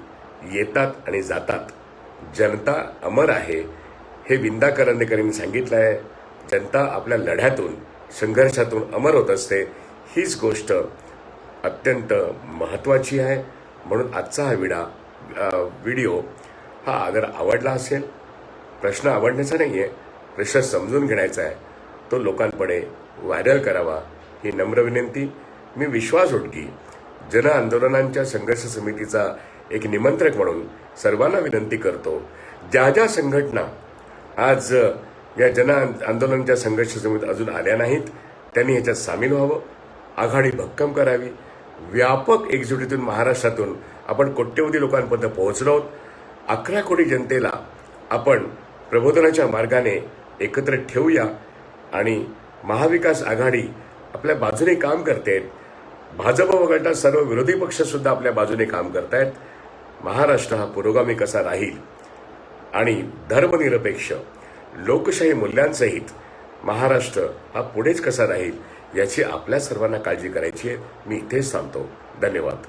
येतात आणि जातात. जनता अमर आहे हे विंदा करंदीकरांनी सांगितलं आहे. जनता आपल्या लढ्यातून, संघर्षातून अमर होत असते. हीच गोष्ट अत्यंत महत्त्वाची आहे. म्हणून आजचा हा व्हिडिओ हा अगर आवडला असेल, प्रश्न आवडण्याचा नाही आहे, प्रश्न समजून घेण्याचा आहे, तो लोकांपुढे व्हायरल करावा ही नम्र विनंती. मी विश्वास उटगी जन आंदोलनांच्या संघर्ष समितीचा एक निमंत्रक म्हणून सर्वांना विनंती करतो, ज्या संघटना आज या जन आंदोलनाच्या संघर्ष समितीत अजून आल्या नाहीत त्यांनी ह्याच्यात सामील व्हावं, आघाडी भक्कम करावी. व्यापक एकजुटीतून महाराष्ट्रातून आपण कोट्यवधी लोकांपर्यंत पोहोचलो आहोत. 11 कोटी जनतेला आपण प्रबोधनाच्या मार्गाने एकत्र ठेवूया. आणि महाविकास आघाडी आपल्या बाजूने काम करते. भाजप वगळता सर्व विरोधी पक्ष सुद्धा आपल्या बाजूने काम करतायत. महाराष्ट्र हा पुरोगामी कसा राहील आणि धर्मनिरपेक्ष लोकशाही मूल्यांसहित महाराष्ट्र हा पुढेच कसा राहील याची आपल्या सर्वांना काळजी करायची आहे. मी इथेच थांबतो. धन्यवाद.